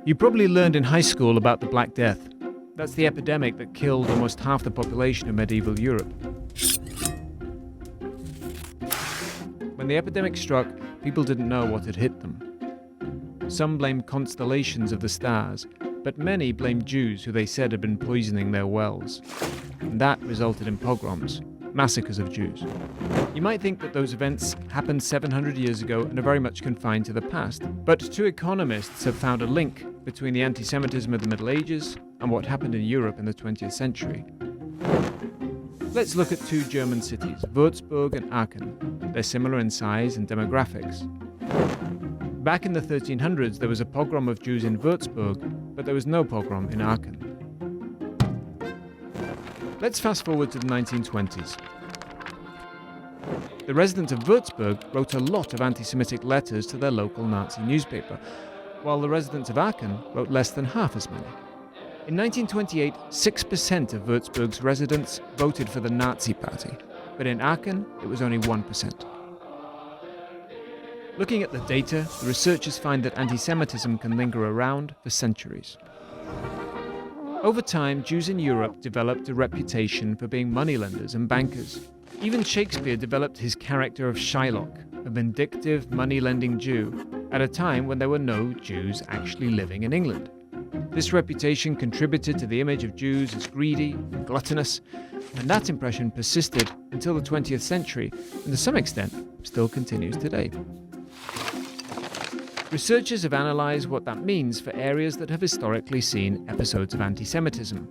You probably learned in high school about the Black Death. That's the epidemic that killed almost half the population of medieval Europe. When the epidemic struck, people didn't know what had hit them. Some blamed constellations of the stars, but many blamed Jews who they said had been poisoning their wells. And that resulted in pogroms, massacres of Jews. You might think that those events happened 700 years ago and are very much confined to the past, but two economists have found a link between the anti-Semitism of the Middle Ages and what happened in Europe in the 20th century. Let's look at two German cities, Würzburg and Aachen. They're similar in size and demographics. Back in the 1300s, there was a pogrom of Jews in Würzburg, but there was no pogrom in Aachen. Let's fast forward to the 1920s. The residents of Würzburg wrote a lot of anti-Semitic letters to their local Nazi newspaper, while the residents of Aachen wrote less than half as many. In 1928, 6% of Würzburg's residents voted for the Nazi Party, but in Aachen, it was only 1%. Looking at the data, the researchers find that anti-Semitism can linger around for centuries. Over time, Jews in Europe developed a reputation for being moneylenders and bankers. Even Shakespeare developed his character of Shylock, a vindictive, money-lending Jew, at a time when there were no Jews actually living in England. This reputation contributed to the image of Jews as greedy and gluttonous, and that impression persisted until the 20th century, and to some extent, still continues today. Researchers have analysed what that means for areas that have historically seen episodes of anti-Semitism.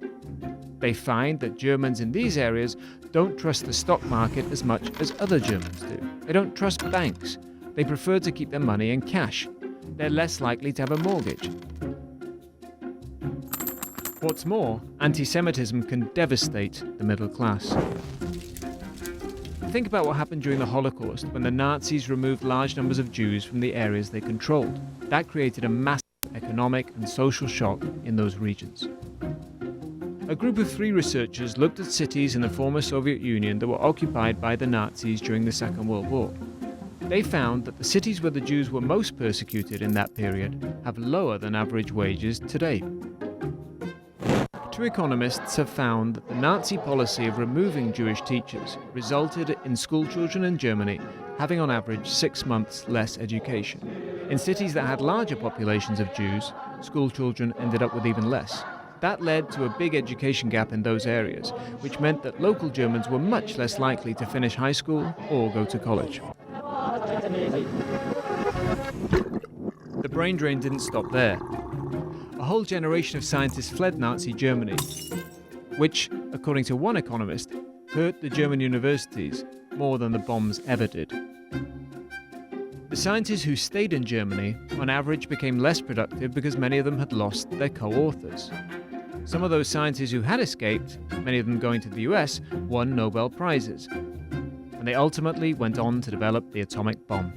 They find that Germans in these areas don't trust the stock market as much as other Germans do. They don't trust banks. They prefer to keep their money in cash. They're less likely to have a mortgage. What's more, anti-Semitism can devastate the middle class. Think about what happened during the Holocaust when the Nazis removed large numbers of Jews from the areas they controlled. That created a massive economic and social shock in those regions. A group of 3 researchers looked at cities in the former Soviet Union that were occupied by the Nazis during the Second World War. They found that the cities where the Jews were most persecuted in that period have lower than average wages today. 2 economists have found that the Nazi policy of removing Jewish teachers resulted in schoolchildren in Germany having on average 6 months less education. In cities that had larger populations of Jews, schoolchildren ended up with even less. That led to a big education gap in those areas, which meant that local Germans were much less likely to finish high school or go to college. The brain drain didn't stop there. A whole generation of scientists fled Nazi Germany, which, according to one economist, hurt the German universities more than the bombs ever did. The scientists who stayed in Germany, on average, became less productive because many of them had lost their co-authors. Some of those scientists who had escaped, many of them going to the US, won Nobel Prizes, and they ultimately went on to develop the atomic bomb.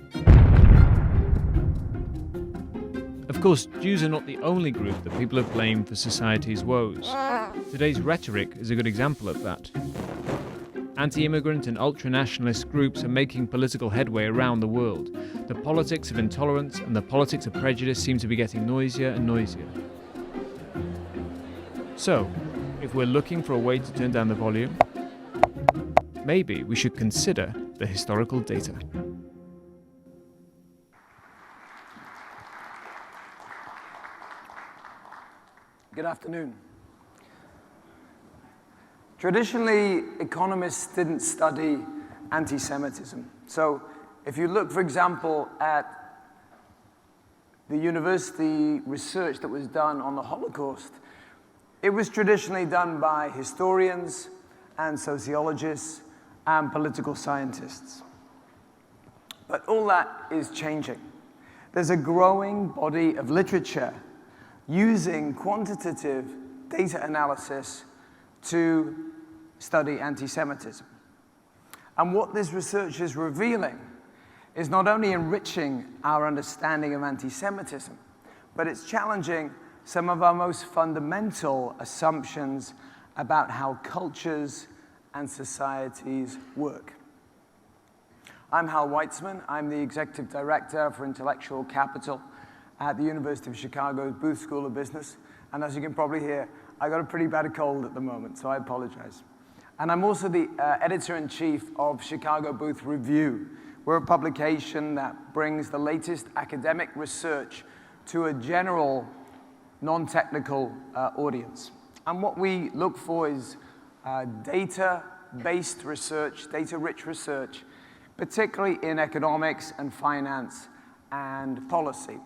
Of course, Jews are not the only group that people have blamed for society's woes. Today's rhetoric is a good example of that. Anti-immigrant and ultra-nationalist groups are making political headway around the world. The politics of intolerance and the politics of prejudice seem to be getting noisier and noisier. So, if we're looking for a way to turn down the volume, maybe we should consider the historical data. Good afternoon. Traditionally, economists didn't study anti-Semitism. So if you look, for example, at the university research that was done on the Holocaust, it was traditionally done by historians and sociologists and political scientists. But all that is changing. There's a growing body of literature using quantitative data analysis to study anti-Semitism. And what this research is revealing is not only enriching our understanding of anti-Semitism, but it's challenging some of our most fundamental assumptions about how cultures and societies work. I'm Hal Weitzman. I'm the Executive Director for Intellectual Capital at the University of Chicago's Booth School of Business. And as you can probably hear, I got a pretty bad cold at the moment, so I apologize. And I'm also the editor-in-chief of Chicago Booth Review. We're a publication that brings the latest academic research to a general, non-technical audience. And what we look for is data-based research, data-rich research, particularly in economics and finance and policy.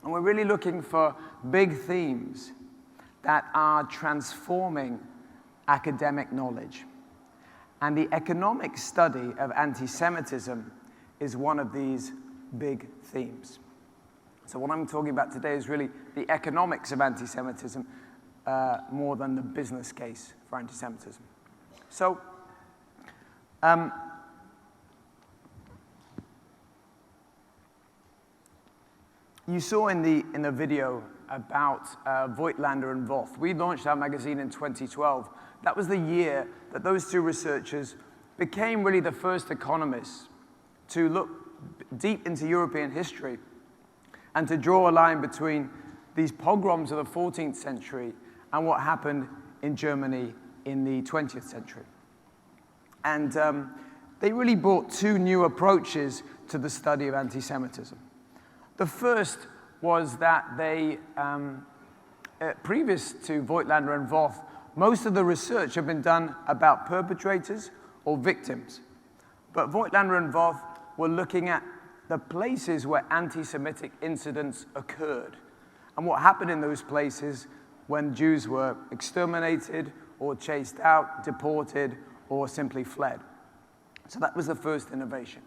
And we're really looking for big themes that are transforming academic knowledge. And the economic study of anti-Semitism is one of these big themes. So what I'm talking about today is really the economics of anti-Semitism more than the business case for anti-Semitism. So, you saw in the video about Voigtlander and Voth. We launched our magazine in 2012. That was the year that those two researchers became really the first economists to look deep into European history and to draw a line between these pogroms of the 14th century and what happened in Germany in the 20th century. And they really brought two new approaches to the study of anti-Semitism. The first was that they, previous to Voigtlander and Voth, most of the research had been done about perpetrators or victims. But Voigtlander and Voth were looking at the places where anti-Semitic incidents occurred and what happened in those places when Jews were exterminated or chased out, deported, or simply fled. So that was the first innovation.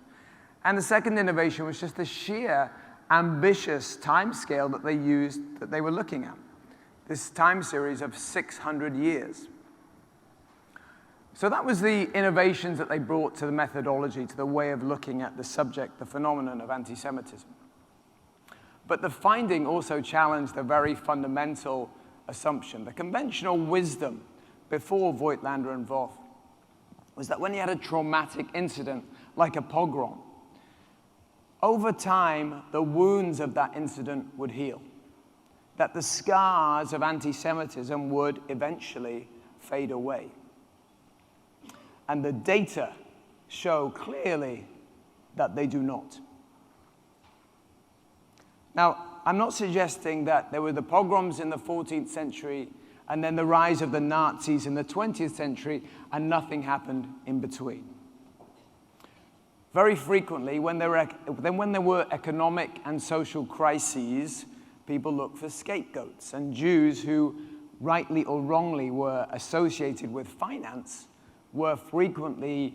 And the second innovation was just the sheer ambitious time scale that they used, that they were looking at. This time series of 600 years. So that was the innovations that they brought to the methodology, to the way of looking at the subject, the phenomenon of anti-Semitism. But the finding also challenged a very fundamental assumption. The conventional wisdom before Voigtlander and Voth was that when you had a traumatic incident, like a pogrom, over time, the wounds of that incident would heal. That the scars of anti-Semitism would eventually fade away. And the data show clearly that they do not. Now, I'm not suggesting that there were the pogroms in the 14th century and then the rise of the Nazis in the 20th century and nothing happened in between. Very frequently, when there were economic and social crises, people looked for scapegoats. And Jews who, rightly or wrongly, were associated with finance were frequently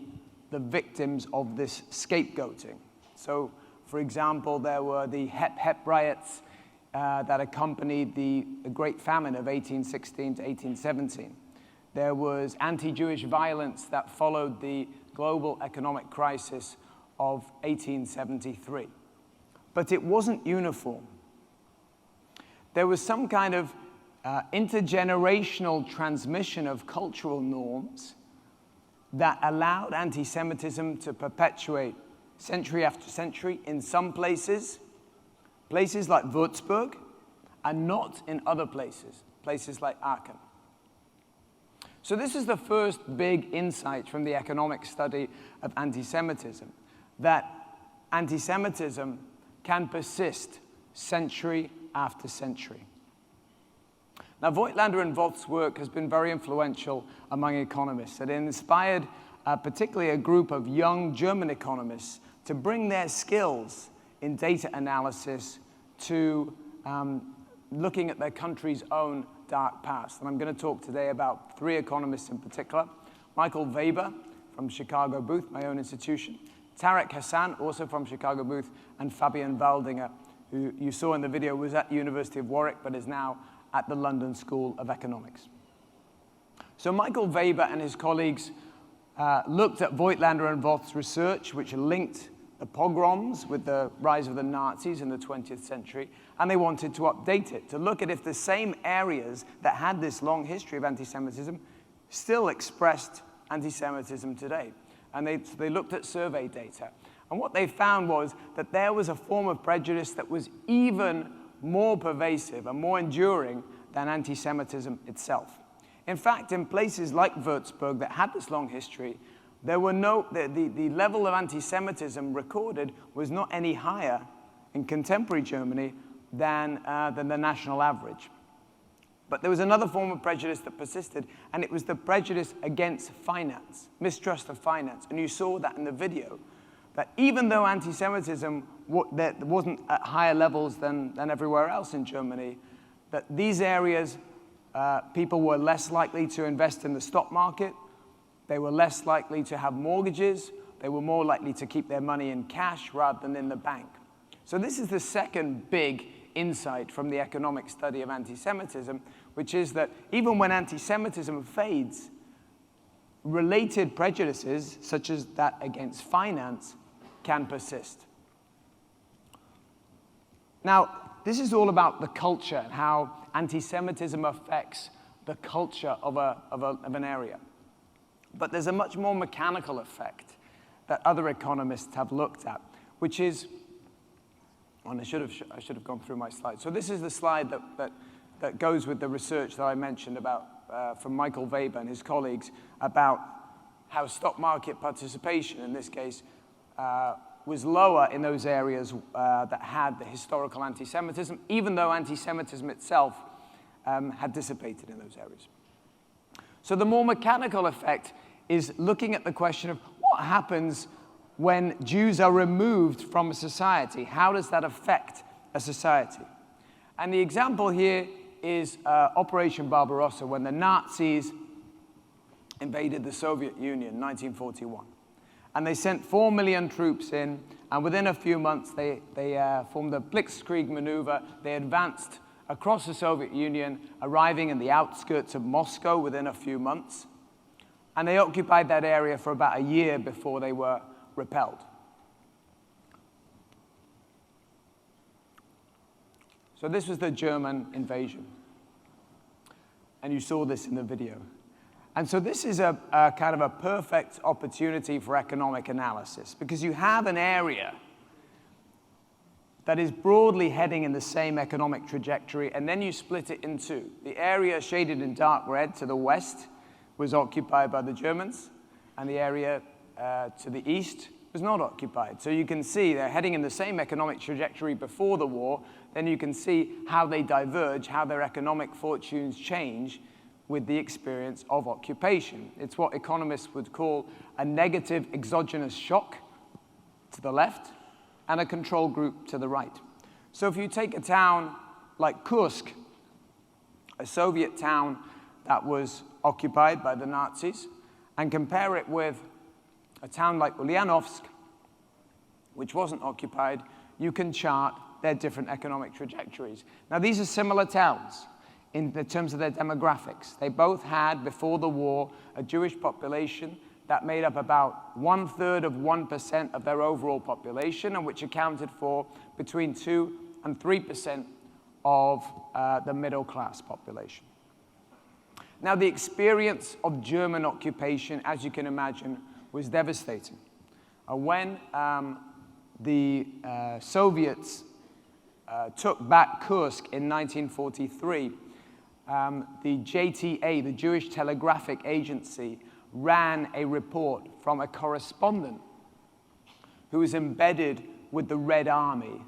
the victims of this scapegoating. So, for example, there were the Hep riots that accompanied the Great Famine of 1816 to 1817. There was anti-Jewish violence that followed the global economic crisis of 1873. But it wasn't uniform. There was some kind of intergenerational transmission of cultural norms that allowed anti-Semitism to perpetuate century after century in some places, places like Würzburg, and not in other places, places like Aachen. So this is the first big insight from the economic study of anti-Semitism, that anti-Semitism can persist century after century. Now, Voigtlander and Voth's work has been very influential among economists. It inspired particularly a group of young German economists to bring their skills in data analysis to looking at their country's own dark past. And I'm going to talk today about three economists in particular. Michael Weber from Chicago Booth, my own institution. Tarek Hassan, also from Chicago Booth. And Fabian Waldinger, who you saw in the video was at the University of Warwick, but is now at the London School of Economics. So Michael Weber and his colleagues looked at Voigtlander and Voth's research, which linked the pogroms with the rise of the Nazis in the 20th century, and they wanted to update it, to look at if the same areas that had this long history of anti-Semitism still expressed anti-Semitism today. And they looked at survey data. And what they found was that there was a form of prejudice that was even more pervasive and more enduring than anti-Semitism itself. In fact, in places like Würzburg that had this long history, there were the level of anti-Semitism recorded was not any higher in contemporary Germany than the national average. But there was another form of prejudice that persisted, and it was the prejudice against finance, mistrust of finance. And you saw that in the video, that even though anti-Semitism wasn't at higher levels than everywhere else in Germany, that these areas, people were less likely to invest in the stock market, they were less likely to have mortgages, they were more likely to keep their money in cash rather than in the bank. So this is the second big insight from the economic study of anti-Semitism, which is that even when anti-Semitism fades, related prejudices, such as that against finance, can persist. Now, this is all about the culture and how anti-Semitism affects the culture of an area. But there's a much more mechanical effect that other economists have looked at, which is, and I should have gone through my slide. So this is the slide that goes with the research that I mentioned about from Michael Weber and his colleagues about how stock market participation, in this case, was lower in those areas that had the historical anti-Semitism, even though anti-Semitism itself had dissipated in those areas. So the more mechanical effect is looking at the question of what happens when Jews are removed from a society. How does that affect a society? And the example here is Operation Barbarossa, when the Nazis invaded the Soviet Union in 1941. And they sent 4 million troops in, and within a few months they formed a blitzkrieg maneuver. They advanced across the Soviet Union, arriving in the outskirts of Moscow within a few months. And they occupied that area for about a year before they were repelled. So this was the German invasion. And you saw this in the video. And so this is a kind of a perfect opportunity for economic analysis, because you have an area that is broadly heading in the same economic trajectory, and then you split it in two. The area shaded in dark red to the west was occupied by the Germans, and the area to the east was not occupied. So you can see they're heading in the same economic trajectory before the war. Then you can see how they diverge, how their economic fortunes change with the experience of occupation. It's what economists would call a negative exogenous shock to the left and a control group to the right. So if you take a town like Kursk, a Soviet town that was occupied by the Nazis, and compare it with a town like Ulyanovsk, which wasn't occupied, you can chart their different economic trajectories. Now, these are similar towns in terms of their demographics. They both had, before the war, a Jewish population that made up about 1/3 of 1% of their overall population, and which accounted for between 2 and 3% of the middle class population. Now, the experience of German occupation, as you can imagine, was devastating. When the Soviets took back Kursk in 1943, the JTA, the Jewish Telegraphic Agency, ran a report from a correspondent who was embedded with the Red Army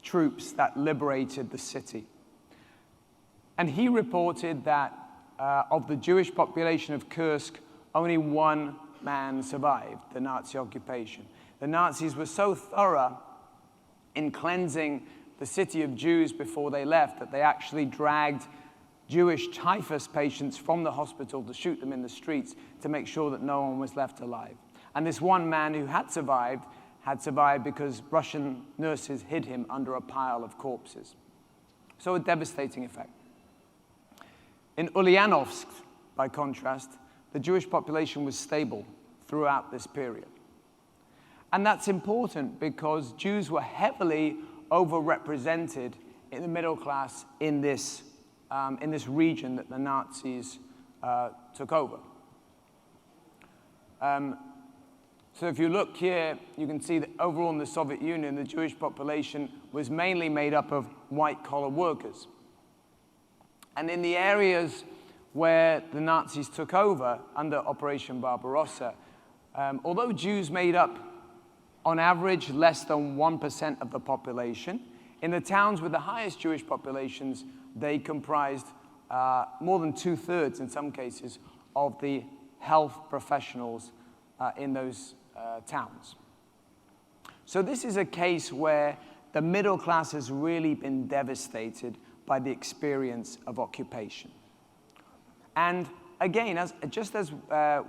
troops that liberated the city. And he reported that of the Jewish population of Kursk, only one man survived the Nazi occupation. The Nazis were so thorough in cleansing the city of Jews before they left that they actually dragged Jewish typhus patients from the hospital to shoot them in the streets to make sure that no one was left alive. And this one man who had survived because Russian nurses hid him under a pile of corpses. So a devastating effect. In Ulyanovsk, by contrast, the Jewish population was stable throughout this period. And that's important because Jews were heavily overrepresented in the middle class in this region that the Nazis took over. So if you look here, you can see that overall in the Soviet Union, the Jewish population was mainly made up of white-collar workers. And in the areas where the Nazis took over under Operation Barbarossa, although Jews made up, on average, less than 1% of the population, in the towns with the highest Jewish populations, they comprised more than 2/3, in some cases, of the health professionals in those towns. So this is a case where the middle class has really been devastated by the experience of occupation. And again, just as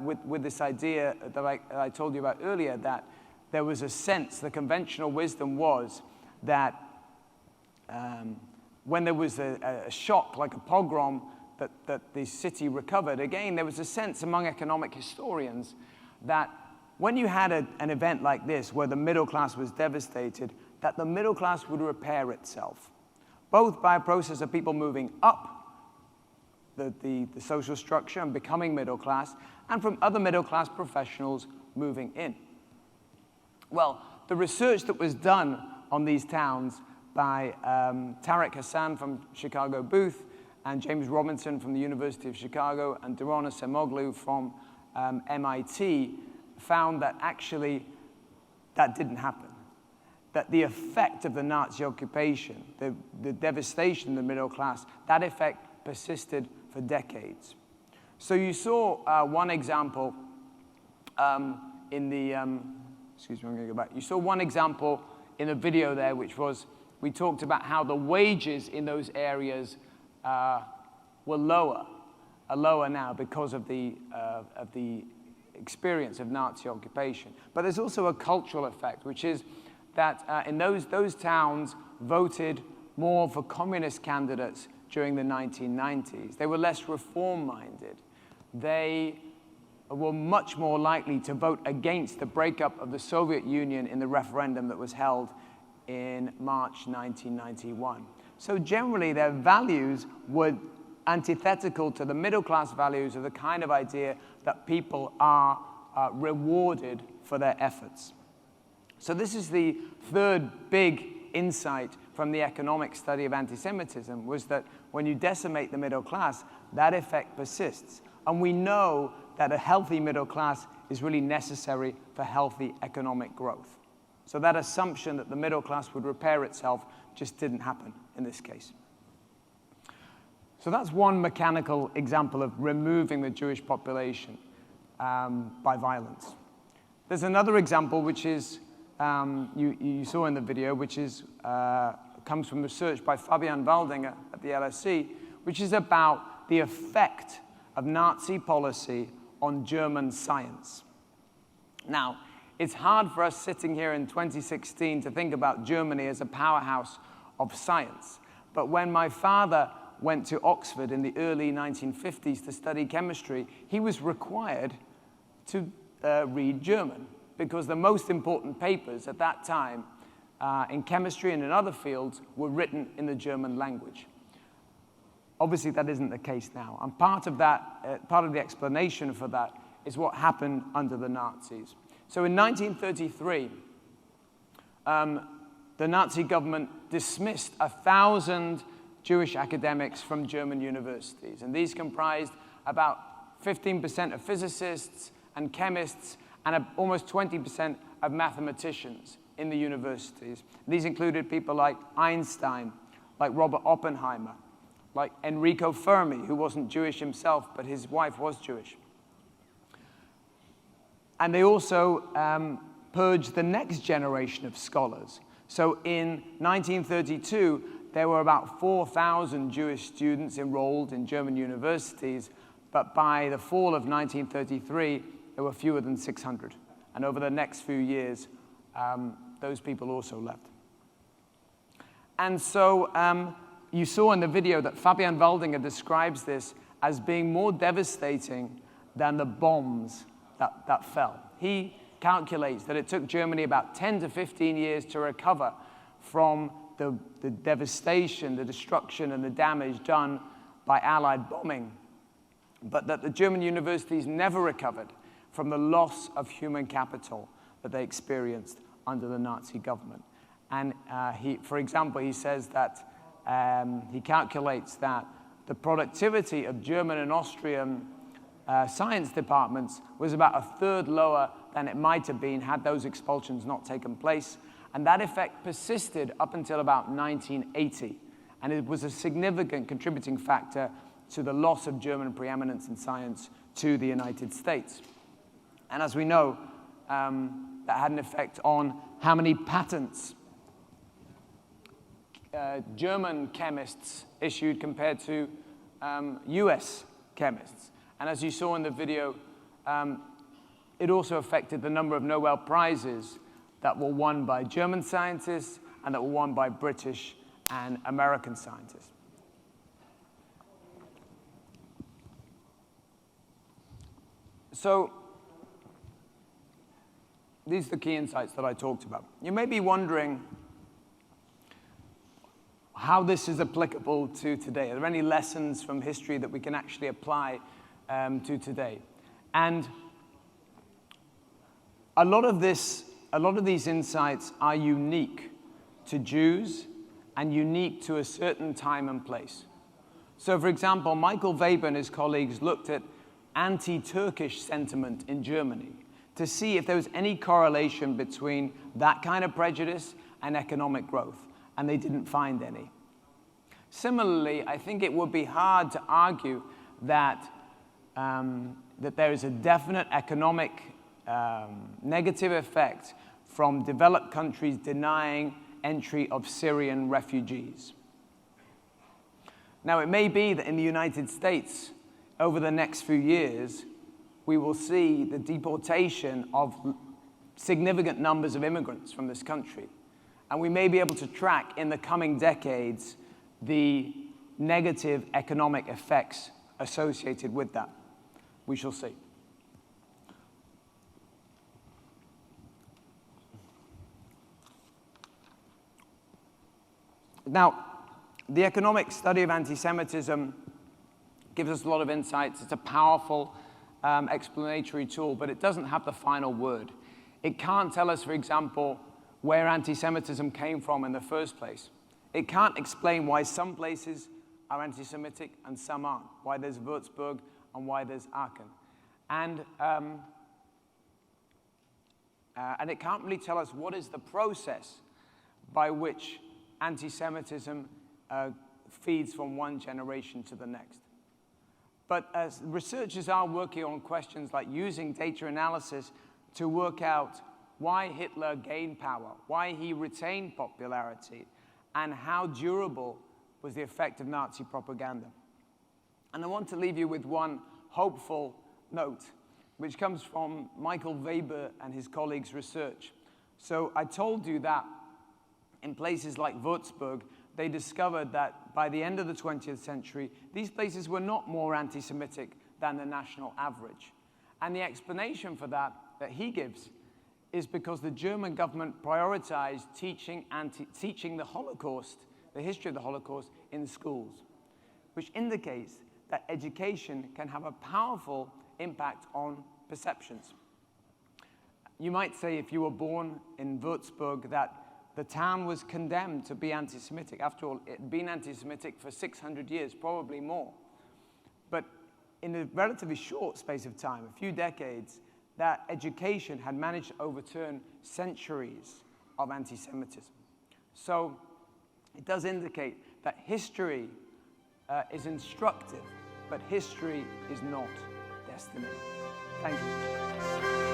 with this idea that I told you about earlier, that there was a sense, the conventional wisdom was that when there was a shock, like a pogrom, that the city recovered. Again, there was a sense among economic historians that when you had an event like this, where the middle class was devastated, that the middle class would repair itself, both by a process of people moving up the social structure and becoming middle class, and from other middle class professionals moving in. Well, the research that was done on these towns by Tariq Hassan from Chicago Booth and James Robinson from the University of Chicago and Dorona Semoglu from MIT found that actually that didn't happen. That the effect of the Nazi occupation, the devastation of the middle class, that effect persisted for decades. So you saw one example in the, excuse me, I'm going to go back. You saw one example in a video there, which was, we talked about how the wages in those areas were lower, are lower now because of the experience of Nazi occupation. But there's also a cultural effect, which is that in those towns voted more for communist candidates during the 1990s. They were less reform-minded. They were much more likely to vote against the breakup of the Soviet Union in the referendum that was held in March 1991. So generally, their values were antithetical to the middle-class values of the kind of idea that people are rewarded for their efforts. So this is the third big insight from the economic study of anti-Semitism, was that when you decimate the middle class, that effect persists. And we know that a healthy middle class is really necessary for healthy economic growth. So that assumption that the middle class would repair itself just didn't happen in this case. So that's one mechanical example of removing the Jewish population by violence. There's another example, which is, you saw in the video, which is, comes from research by Fabian Waldinger at the LSE, which is about the effect of Nazi policy on German science. Now, it's hard for us sitting here in 2016 to think about Germany as a powerhouse of science. But when my father went to Oxford in the early 1950s to study chemistry, he was required to read German, because the most important papers at that time in chemistry and in other fields were written in the German language. Obviously, that isn't the case now. And part of that, part of the explanation for that is what happened under the Nazis. So in 1933, the Nazi government dismissed 1,000 Jewish academics from German universities. And these comprised about 15% of physicists and chemists and almost 20% of mathematicians in the universities. These included people like Einstein, like Robert Oppenheimer, like Enrico Fermi, who wasn't Jewish himself, but his wife was Jewish. And they also purged the next generation of scholars. So in 1932, there were about 4,000 Jewish students enrolled in German universities, but by the fall of 1933, there were fewer than 600. And over the next few years, those people also left. And so you saw in the video that Fabian Waldinger describes this as being more devastating than the bombs that fell. He calculates that it took Germany about 10 to 15 years to recover from the devastation, the destruction, and the damage done by Allied bombing, but that the German universities never recovered from the loss of human capital that they experienced under the Nazi government. And for example, he says that he calculates that the productivity of German and Austrian science departments was about a third lower than it might have been had those expulsions not taken place. And that effect persisted up until about 1980. And it was a significant contributing factor to the loss of German preeminence in science to the United States. And as we know, that had an effect on how many patents German chemists issued compared to US chemists. And as you saw in the video, it also affected the number of Nobel Prizes that were won by German scientists and that were won by British and American scientists. So these are the key insights that I talked about. You may be wondering how this is applicable to today. Are there any lessons from history that we can actually apply to today? And a lot of these insights are unique to Jews and unique to a certain time and place. So for example, Michael Weber and his colleagues looked at anti-Turkish sentiment in Germany to see if there was any correlation between that kind of prejudice and economic growth, and they didn't find any. Similarly, I think it would be hard to argue that, that there is a definite economic negative effect from developed countries denying entry of Syrian refugees. Now, it may be that in the United States, over the next few years, we will see the deportation of significant numbers of immigrants from this country. And we may be able to track in the coming decades the negative economic effects associated with that. We shall see. Now, the economic study of anti-Semitism gives us a lot of insights. It's a powerful explanatory tool, but it doesn't have the final word. It can't tell us, for example, where anti-Semitism came from in the first place. It can't explain why some places are anti-Semitic and some aren't, why there's Würzburg and why there's Aachen. And it can't really tell us what is the process by which anti-Semitism feeds from one generation to the next. But as researchers are working on questions like using data analysis to work out why Hitler gained power, why he retained popularity, and how durable was the effect of Nazi propaganda. And I want to leave you with one hopeful note, which comes from Michael Weber and his colleagues' research. So I told you that in places like Würzburg, they discovered that by the end of the 20th century, these places were not more anti-Semitic than the national average. And the explanation for that he gives is because the German government prioritized teaching the Holocaust, the history of the Holocaust, in schools, which indicates that education can have a powerful impact on perceptions. You might say if you were born in Würzburg that the town was condemned to be anti-Semitic. After all, it had been anti-Semitic for 600 years, probably more. But in a relatively short space of time, a few decades, that education had managed to overturn centuries of anti-Semitism. So it does indicate that history is instructive, but history is not destiny. Thank you.